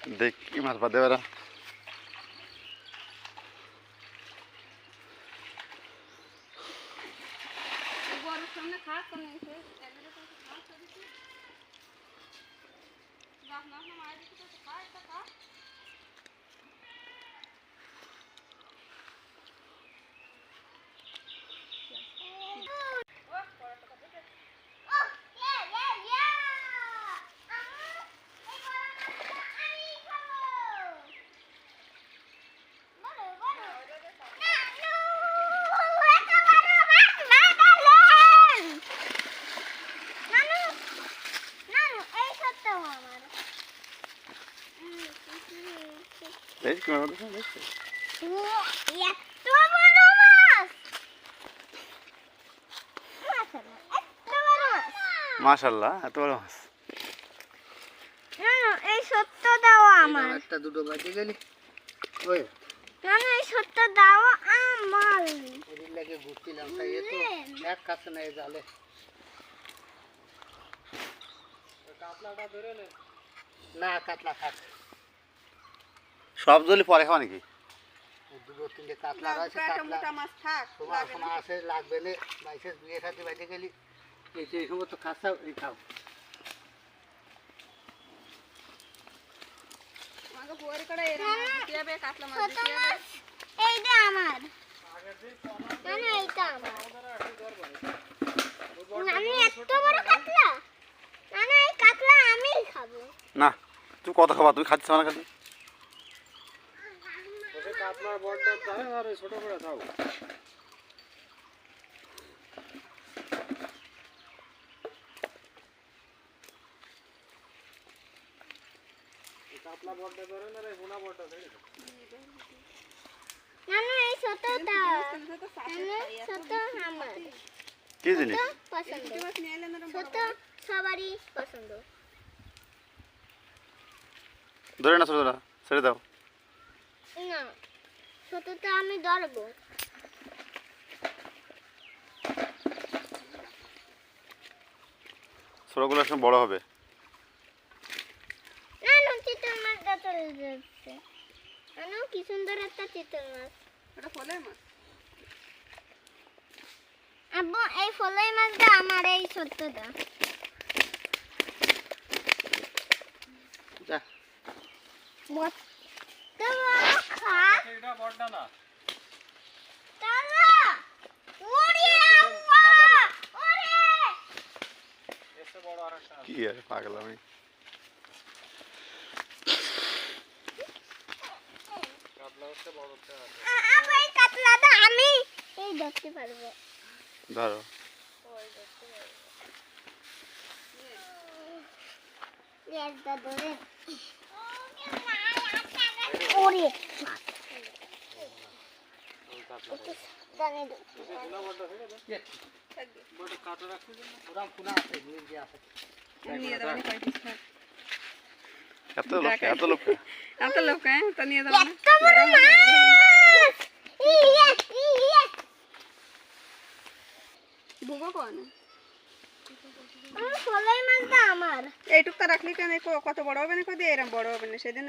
দেখ কি মাছ বাদে বেড়া দেখ কি মাছ দেখছিস মাশাআল্লাহ এত বড় মাছ এই সত্য দাও আমার একটা দুটো বাজে গেলি ওই এই সত্য দাও আমার ওদিন লাগে ঘুরছিলাম তাই এত এক কাছে নাই জালে কাতলাটা ধরে নে না কাতলা থাক সব জলি পরে খাওয়া নাকি দুটো তিনটে কাতলা আছে কাতলা মাছ থাক তোমার সময় আছে লাগবে না বাইসে দুয়ে সাথে বাজে গেলি এই সময় তো খাসাও এই খাও আমাকে পরে করে দিবে কাতলা মাছ দিবে এইটা আমার না এইটা আমার আমি এত বড় কাতলা না এই কাতলা আমি খাবো না তুই কত খাবা তুই খাচ্ছিস না খালি ওকে কাতলা বড়টা দাও আর ছোট বড় দাও কাতলা বড়টা ধরে না রে গুনা বড়টা ধরে না এই ছোটটা ছোট আমার কি জিনিস পছন্দ ছোট সবারই পছন্দ ধরে না ছোটটা ছেড়ে দাও না ছোটটা আমি ধরবো ছোটগুলো একসময় বড় হবে না চিতল মাছটা চলে যাচ্ছে কি সুন্দর একটা চিতল মাছ এটা ফলের মাছ আব্বু এই ফলের মাছটা আমার এই ছোটটা যা এটা বড়টা না এসে বড় আরেকটা কি আর পাগল আমি কাতলা হচ্ছে বড়টা আছে এই কাতলাটা আমি এই ধরতে পারবো ধরো একটা ধরে ওরে গুনা বড়টা ধরে দে বড় কাটা রাখছিস না ওরাম কোনা আছে নিয়ে আছে নিয়ে দাও নি কয় পিস থাক এত লোক এত লোক তো নিয়ে দাও না এত বড় মাছ বুবো কোন ফলের মাছটা আমার এইটুকটা রাখলি কেন কত বড় হবে না কই দিয়ে এরকম বড় হবে না সেদিন